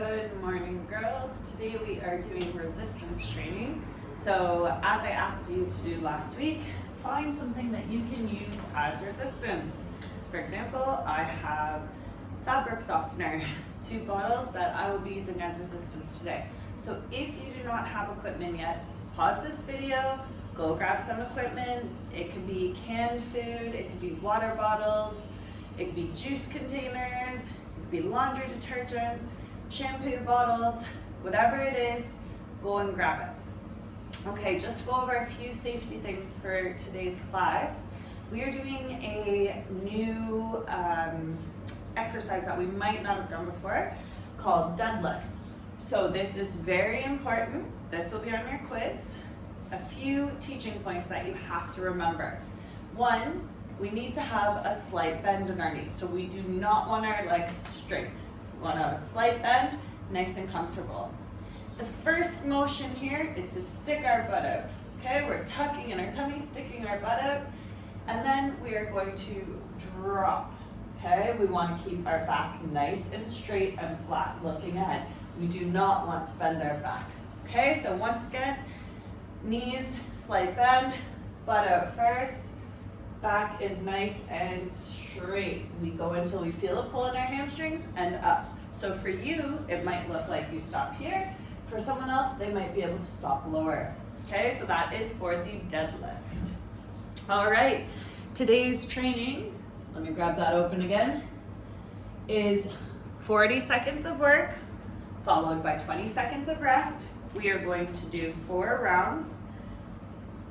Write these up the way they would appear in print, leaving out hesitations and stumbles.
Good morning, girls. Today we are doing resistance training. So as I asked you to do last week, find something that you can use as resistance. For example, I have fabric softener, 2 bottles that I will be using as resistance today. So if you do not have equipment yet, pause this video, go grab some equipment. It could be canned food, it could be water bottles, it could be juice containers, it could be laundry detergent, shampoo bottles, whatever it is, go and grab it. Okay, just to go over a few safety things for today's class. We are doing a new exercise that we might not have done before called deadlifts. So this is very important. This will be on your quiz. A few teaching points that you have to remember. 1, we need to have a slight bend in our knees. So we do not want our legs straight. We want to have a slight bend, nice and comfortable. The first motion here is to stick our butt out. Okay, we're tucking in our tummy, sticking our butt out, and then we are going to drop. Okay, we want to keep our back nice and straight and flat, looking ahead. We do not want to bend our back. Okay, so once again, knees, slight bend, butt out first, back is nice and straight. We go until we feel a pull in our hamstrings and up. So for you, it might look like you stop here. For someone else, they might be able to stop lower. Okay, so that is for the deadlift. All right, today's training, let me grab that open again, is 40 seconds of work, followed by 20 seconds of rest. We are going to do 4 rounds,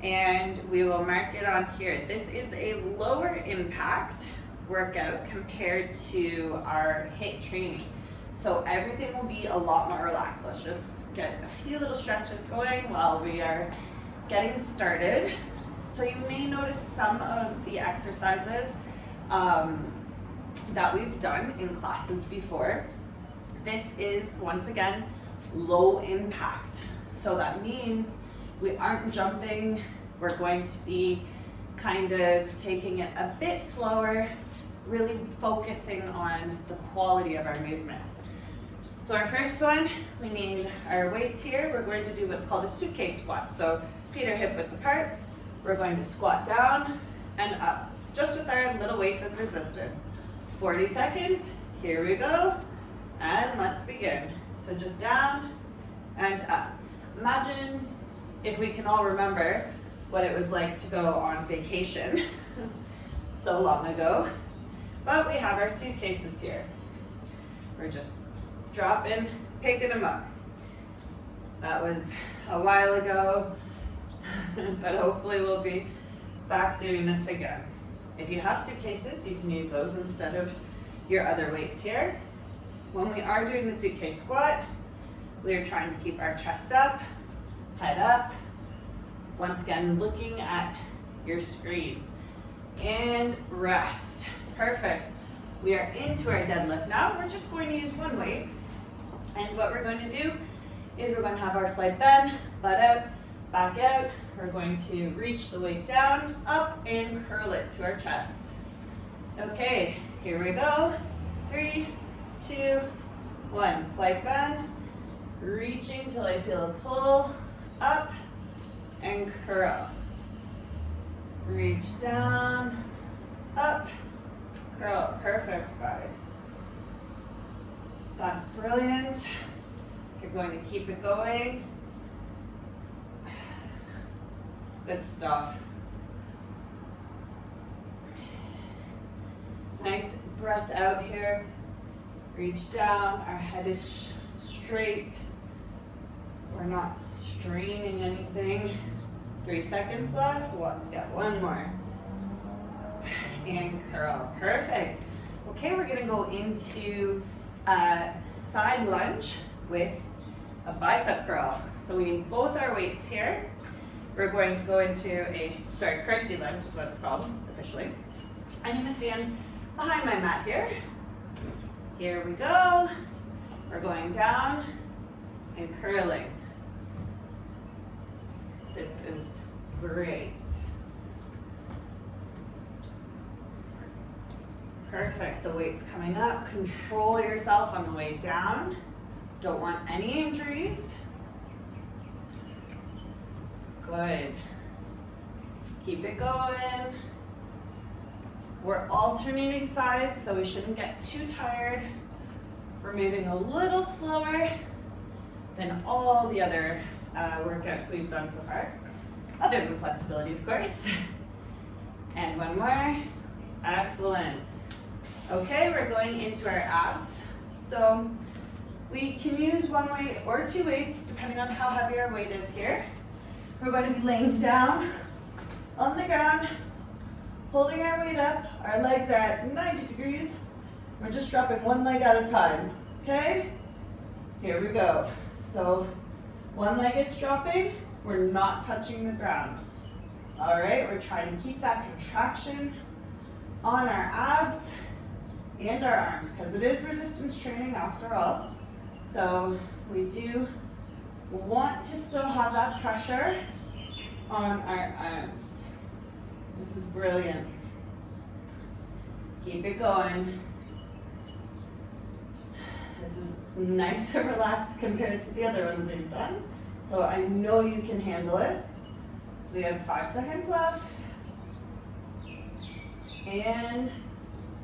and we will mark it on here. This is a lower impact workout compared to our HIIT training. So everything will be a lot more relaxed. Let's just get a few little stretches going while we are getting started. So you may notice some of the exercises that we've done in classes before. This is, once again, low impact. So that means we aren't jumping. We're going to be kind of taking it a bit slower, really focusing on the quality of our movements. So our first one, we need our weights here. We're going to do what's called a suitcase squat. So feet are hip width apart. We're going to squat down and up, just with our little weights as resistance. 40 seconds, here we go, and let's begin. So just down and up. Imagine if we can all remember what it was like to go on vacation so long ago. But we have our suitcases here. We're just dropping, picking them up. That was a while ago, but hopefully we'll be back doing this again. If you have suitcases, you can use those instead of your other weights here. When we are doing the suitcase squat, we are trying to keep our chest up, head up. Once again, looking at your screen. And rest. Perfect. We are into our deadlift now. We're just going to use one weight. And what we're going to do is we're going to have our slight bend, butt out, back out. We're going to reach the weight down, up, and curl it to our chest. Okay, here we go. 3, 2, 1. Slight bend, reaching till I feel a pull, up, and curl. Reach down, up, curl. Perfect, guys. That's brilliant. You're going to keep it going. Good stuff. Nice breath out here. Reach down. Our head is straight. We're not straining anything. 3 seconds left. Let's get one more. And curl. Perfect. Okay, we're going to go into a side lunge with a bicep curl. So we need both our weights here. We're going to go into a, curtsy lunge is what it's called officially. I'm going to stand behind my mat here. Here we go. We're going down and curling. This is great. Perfect, the weight's coming up. Control yourself on the way down. Don't want any injuries. Good. Keep it going. We're alternating sides, so we shouldn't get too tired. We're moving a little slower than all the other workouts we've done so far, other than flexibility, of course. And one more. Excellent. Okay, we're going into our abs. So we can use one weight or two weights, depending on how heavy our weight is here. We're going to be laying down on the ground, holding our weight up. Our legs are at 90 degrees. We're just dropping one leg at a time, okay? Here we go. So one leg is dropping, we're not touching the ground. All right, we're trying to keep that contraction on our abs and our arms, because it is resistance training after all. So we do want to still have that pressure on our arms. This is brilliant. Keep it going. This is nice and relaxed compared to the other ones we've done. So I know you can handle it. We have 5 seconds left. And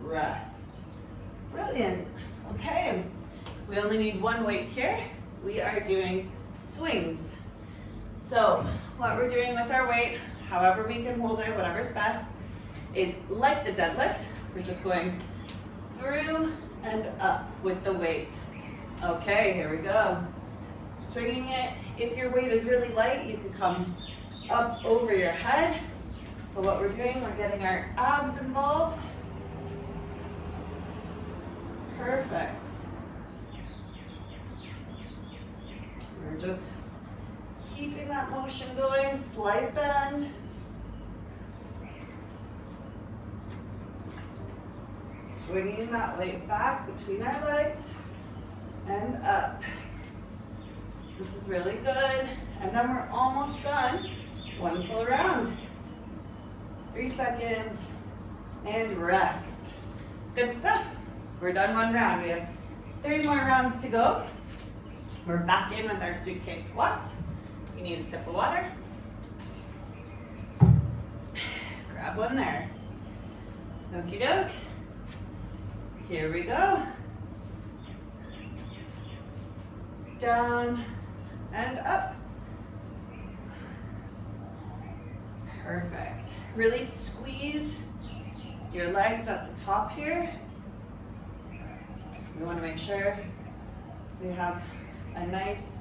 rest. Brilliant. Okay. We only need one weight here. We are doing swings. So what we're doing with our weight, however we can hold it, whatever's best, is like the deadlift. We're just going through and up with the weight. Okay, here we go. Swinging it. If your weight is really light, you can come up over your head. But what we're doing, we're getting our abs involved. Perfect. We're just keeping that motion going, slight bend. Swinging that weight back between our legs and up. This is really good. And then we're almost done. One full round. 3 seconds and rest. Good stuff. We're done one round. We have 3 more rounds to go. We're back in with our suitcase squats. You need a sip of water. Grab one there. Okie doke. Here we go. Down and up. Perfect. Really squeeze your legs at the top here. We want to make sure we have a nice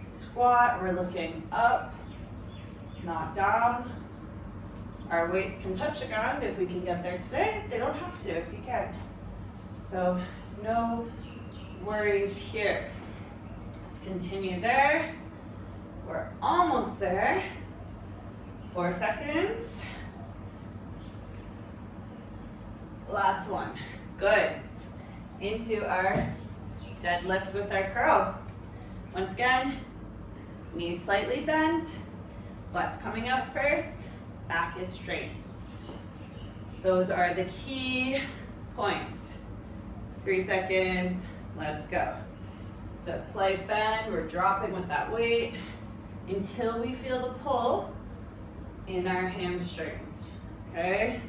squat. We're looking up, not down. Our weights can touch the ground if we can get there today. They don't have to if you can. So no worries here. Let's continue there. We're almost there. 4 seconds. Last one. Good. Into our deadlift with our curl. Once again, knees slightly bent, butt's coming out first, back is straight. Those are the key points. 3 seconds, let's go. So slight bend, we're dropping with that weight until we feel the pull in our hamstrings, okay?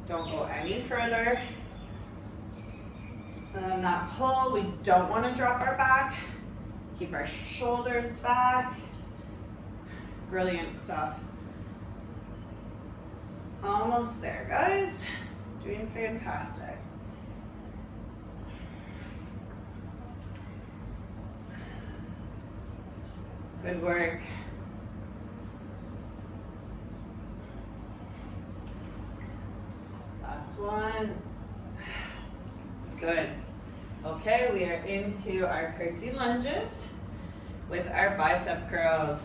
Don't go any further. And then that pull, we don't want to drop our back. Keep our shoulders back. Brilliant stuff. Almost there, guys. Doing fantastic. Good work. Last one. Good. Okay, we are into our curtsy lunges with our bicep curls.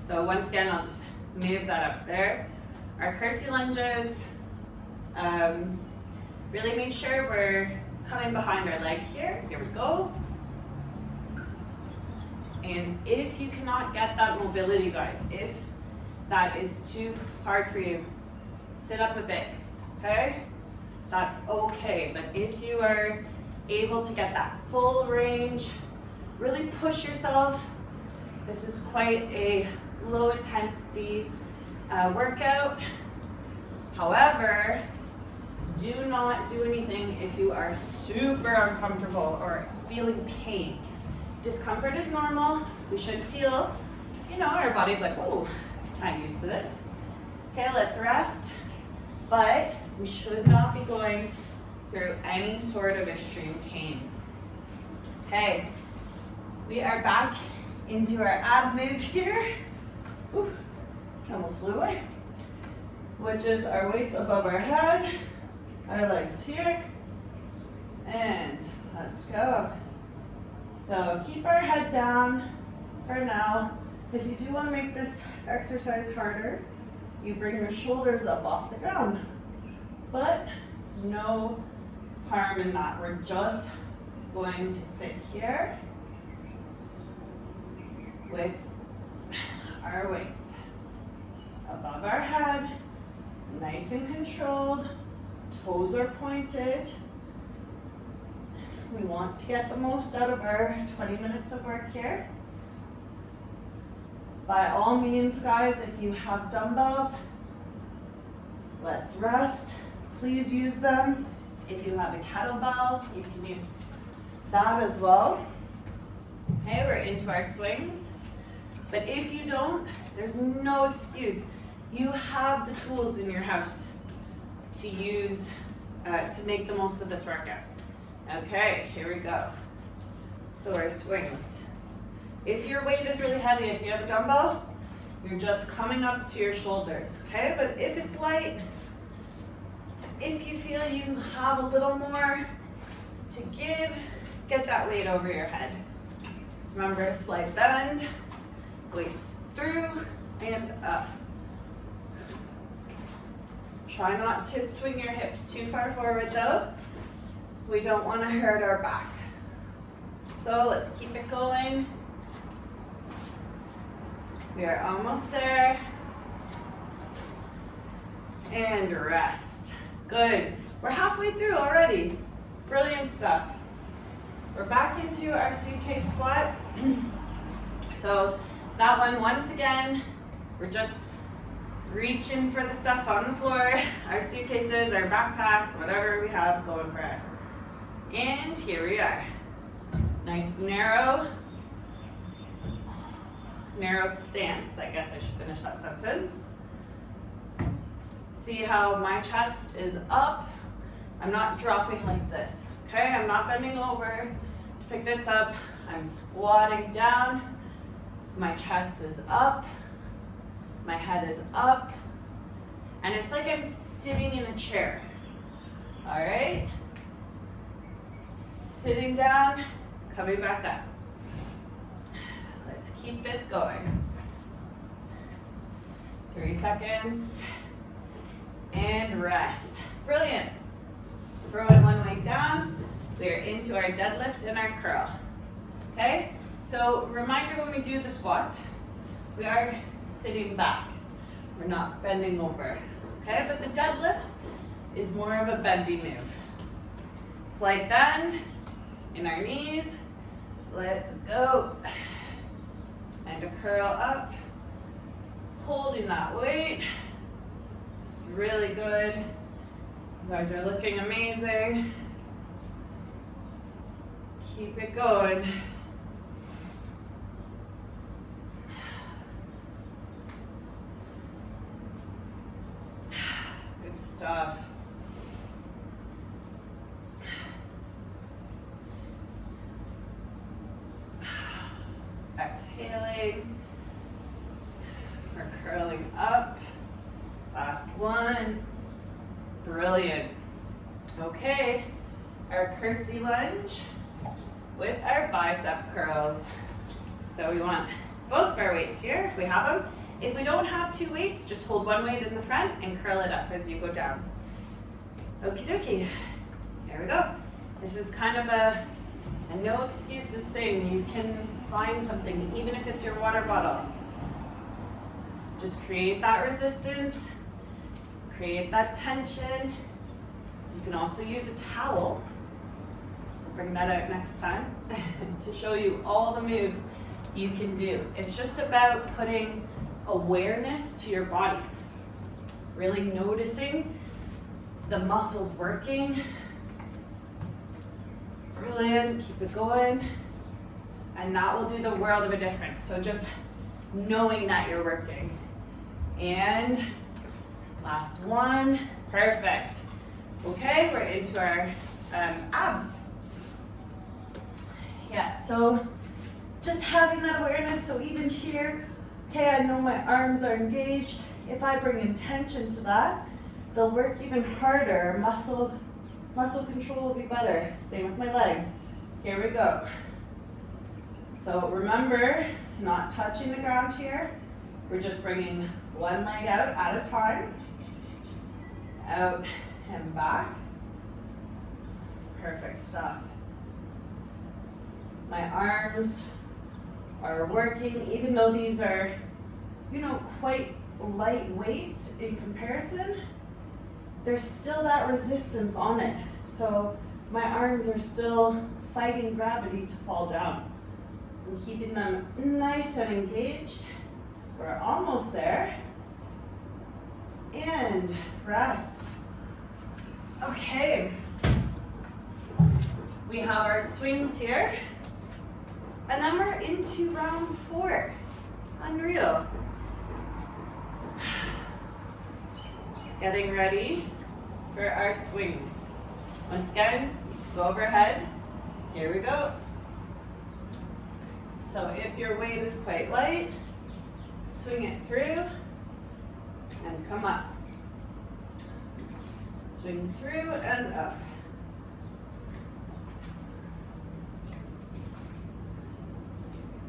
So once again, I'll just move that up there. Our curtsy lunges, really make sure we're coming behind our leg here. Here we go. And if you cannot get that mobility, guys, if that is too hard for you, sit up a bit, okay? That's okay, but if you are able to get that full range, really push yourself. This is quite a low intensity workout. However, do not do anything if you are super uncomfortable or feeling pain. Discomfort is normal. We should feel, our body's like, oh, I'm used to this. Okay, let's rest. But we should not be going through any sort of extreme pain. Okay, we are back into our ab move here. Ooh, almost flew away. Which is our weights above our head, our legs here, and let's go. So keep our head down for now. If you do want to make this exercise harder, you bring your shoulders up off the ground. But no harm in that. We're just going to sit here with our weights above our head, nice and controlled, toes are pointed. We want to get the most out of our 20 minutes of work here. By all means, guys, if you have dumbbells, let's rest. Please use them. If you have a kettlebell, you can use that as well. Okay, we're into our swings. But if you don't, there's no excuse. You have the tools in your house to use to make the most of this workout. Okay, here we go. So our swings. If your weight is really heavy, if you have a dumbbell, you're just coming up to your shoulders, okay? But if it's light, if you feel you have a little more to give, get that weight over your head. Remember, slight bend, weights through and up. Try not to swing your hips too far forward though. We don't want to hurt our back. So let's keep it going. We are almost there. And rest. Good. We're halfway through already. Brilliant stuff. We're back into our suitcase squat. So that one, once again, we're just reaching for the stuff on the floor, our suitcases, our backpacks, whatever we have going for us. And here we are. Nice narrow stance. I guess I should finish that sentence. See how my chest is up? I'm not dropping like this, okay? I'm not bending over to pick this up. I'm squatting down. My chest is up. My head is up. And it's like I'm sitting in a chair. All right? Sitting down, coming back up. Let's keep this going. 3 seconds. And rest. Brilliant. Throwing one leg down. We're into our deadlift and our curl. Okay? So reminder, when we do the squats, we are sitting back. We're not bending over. Okay? But the deadlift is more of a bendy move. Slight bend in our knees. Let's go. And a curl up. Holding that weight. It's really good. You guys are looking amazing. Keep it going. Good stuff. Exhaling. We're curling up. Last one. Brilliant. Okay, our curtsy lunge with our bicep curls. So we want both of our weights here if we have them. If we don't have two weights, just hold one weight in the front and curl it up as you go down. Okie dokie. Here we go. This is kind of a no excuses thing. You can find something, even if it's your water bottle. Just create that resistance, create that tension. You can also use a towel bring that out next time to show you all the moves you can do. It's just about putting awareness to your body, really noticing the muscles working. Brilliant, keep it going. And that will do the world of a difference. So just knowing that you're working. And last one, perfect. Okay, we're into our abs. Yeah, so just having that awareness, so even here, okay, I know my arms are engaged. If I bring intention to that, they'll work even harder. Muscle control will be better. Same with my legs. Here we go. So remember, not touching the ground here. We're just bringing one leg out at a time. Out and back. It's perfect stuff. My arms are working, even though these are, quite light weights in comparison, there's still that resistance on it. So my arms are still fighting gravity to fall down. I'm keeping them nice and engaged. We're almost there. And rest. Okay. We have our swings here. And then we're into round 4. Unreal. Getting ready for our swings. Once again, go overhead. Here we go. So if your weight is quite light, swing it through and come up. Swing through and up.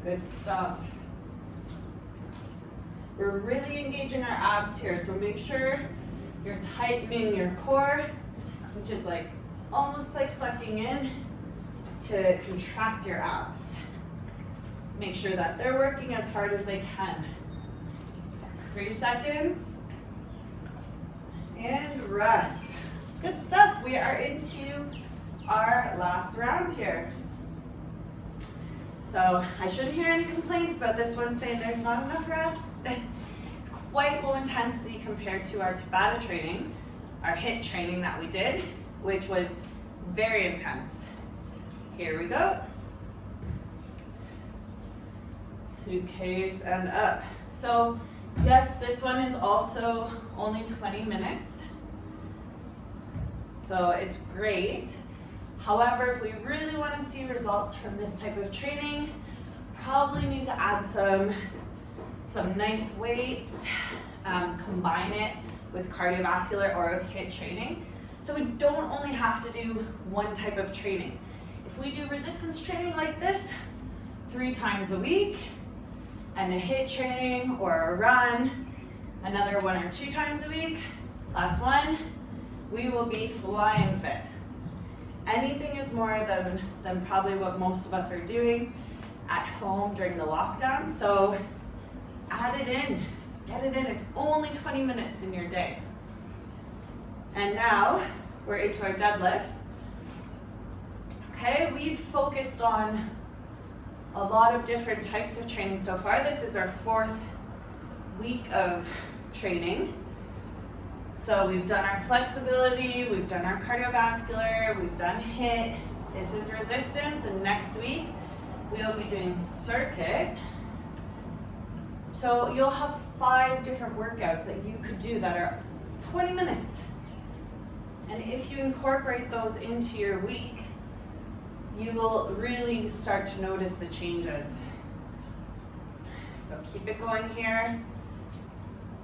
Good stuff. We're really engaging our abs here, so make sure you're tightening your core, which is like almost like sucking in to contract your abs. Make sure that they're working as hard as they can. 3 seconds. And rest. Good stuff. We are into our last round here. So I shouldn't hear any complaints about this one saying there's not enough rest. It's quite low intensity compared to our Tabata training, our HIIT training that we did, which was very intense. Here we go. Suitcase and up. So yes, this one is also only 20 minutes. So it's great. However, if we really want to see results from this type of training, probably need to add some nice weights, combine it with cardiovascular or with HIIT training. So we don't only have to do one type of training. If we do resistance training like this 3 times a week, and a HIIT training or a run, another 1 or 2 times a week, last one, we will be flying fit. Anything is more than probably what most of us are doing at home during the lockdown. So add it in, get it in. It's only 20 minutes in your day. And now we're into our deadlifts. Okay, we've focused on a lot of different types of training so far. This is our 4th week of training. So we've done our flexibility, we've done our cardiovascular, we've done HIIT. This is resistance, and next week we'll be doing circuit. So you'll have 5 different workouts that you could do that are 20 minutes. And if you incorporate those into your week, you will really start to notice the changes. So keep it going here.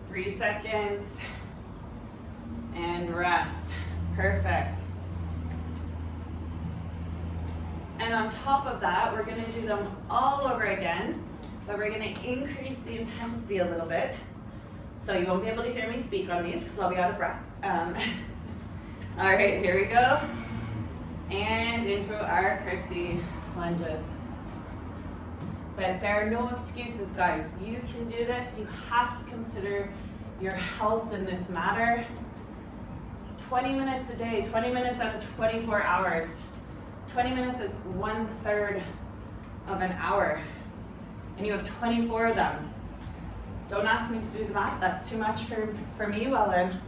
3 seconds. And rest. Perfect. And on top of that, we're going to do them all over again, but we're going to increase the intensity a little bit. So you won't be able to hear me speak on these because I'll be out of breath. All right, here we go. And into our curtsy lunges. But there are no excuses, guys. You can do this. You have to consider your health in this matter. 20 minutes a day, 20 minutes out of 24 hours. 20 minutes is 1/3 of an hour, and you have 24 of them. Don't ask me to do the math, that's too much for me while I'm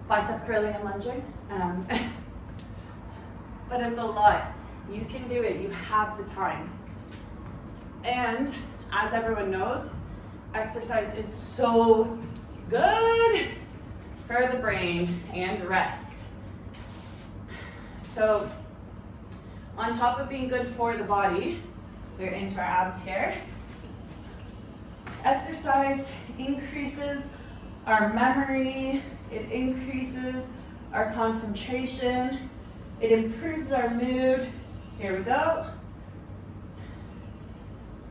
bicep curling and lunging. But it's a lot. You can do it, you have the time. And as everyone knows, exercise is so good for the brain and rest. So on top of being good for the body, we're into our abs here. Exercise increases our memory, it increases our concentration, it improves our mood. Here we go.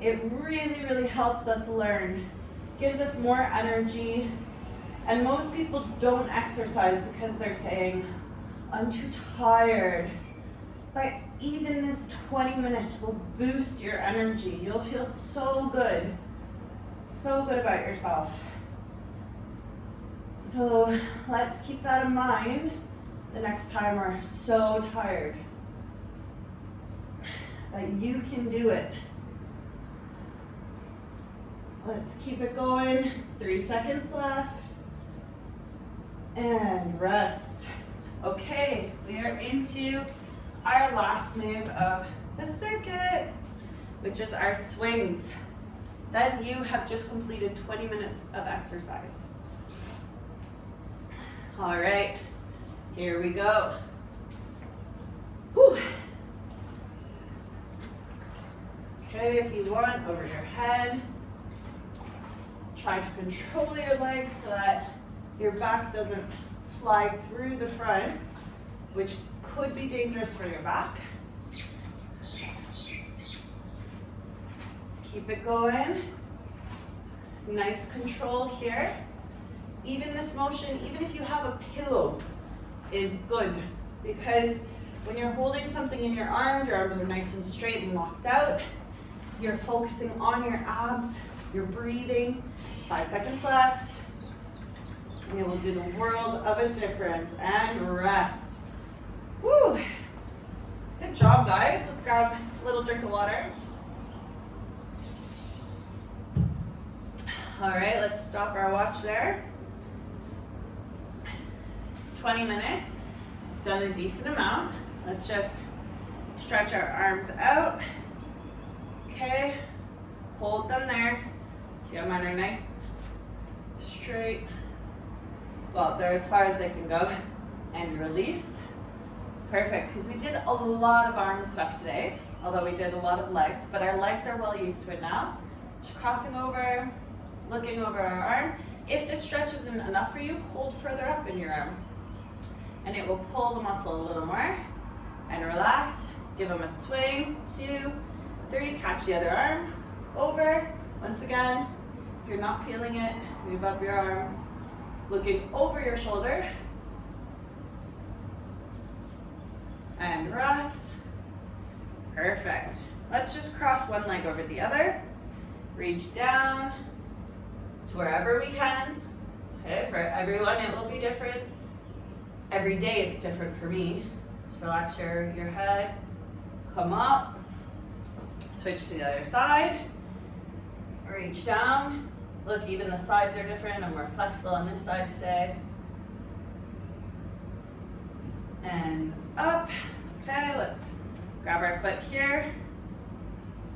It really, really helps us learn, gives us more energy. And most people don't exercise because they're saying, I'm too tired. But even this 20 minutes will boost your energy. You'll feel so good about yourself. So let's keep that in mind the next time we're so tired. That you can do it. Let's keep it going. 3 seconds left. And rest. Okay, we are into our last move of the circuit, which is our swings. Then you have just completed 20 minutes of exercise. All right, here we go. Whew. Okay, if you want, over your head. Try to control your legs so that your back doesn't fly through the front, which could be dangerous for your back. Let's keep it going. Nice control here. Even this motion, even if you have a pillow, is good, because when you're holding something in your arms are nice and straight and locked out. You're focusing on your abs, you're breathing. 5 seconds left. And it will do the world of a difference. And rest. Woo! Good job, guys. Let's grab a little drink of water. All right, let's stop our watch there. 20 minutes. We've done a decent amount. Let's just stretch our arms out. Okay, hold them there. See how mine are nice, straight. Well, they're as far as they can go. And release. Perfect, because we did a lot of arm stuff today, although we did a lot of legs, but our legs are well used to it now. Just crossing over, looking over our arm. If this stretch isn't enough for you, hold further up in your arm. And it will pull the muscle a little more. And relax, give them a swing, 2, 3, catch the other arm, over. Once again, if you're not feeling it, move up your arm, looking over your shoulder. And rest. Perfect. Let's just cross one leg over the other. Reach down to wherever we can. Okay, for everyone it will be different. Every day it's different for me. Just relax your head. Come up. Switch to the other side. Reach down. Look, even the sides are different. I'm more flexible on this side today. And up. Okay, let's grab our foot here.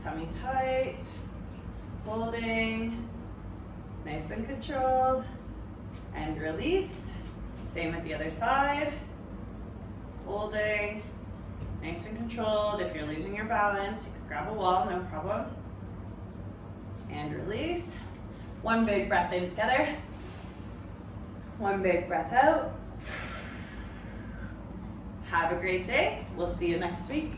Tummy tight. Holding. Nice and controlled. And release. Same at the other side. Holding. Nice and controlled. If you're losing your balance, you can grab a wall, no problem. And release. One big breath in together. One big breath out. Have a great day. We'll see you next week.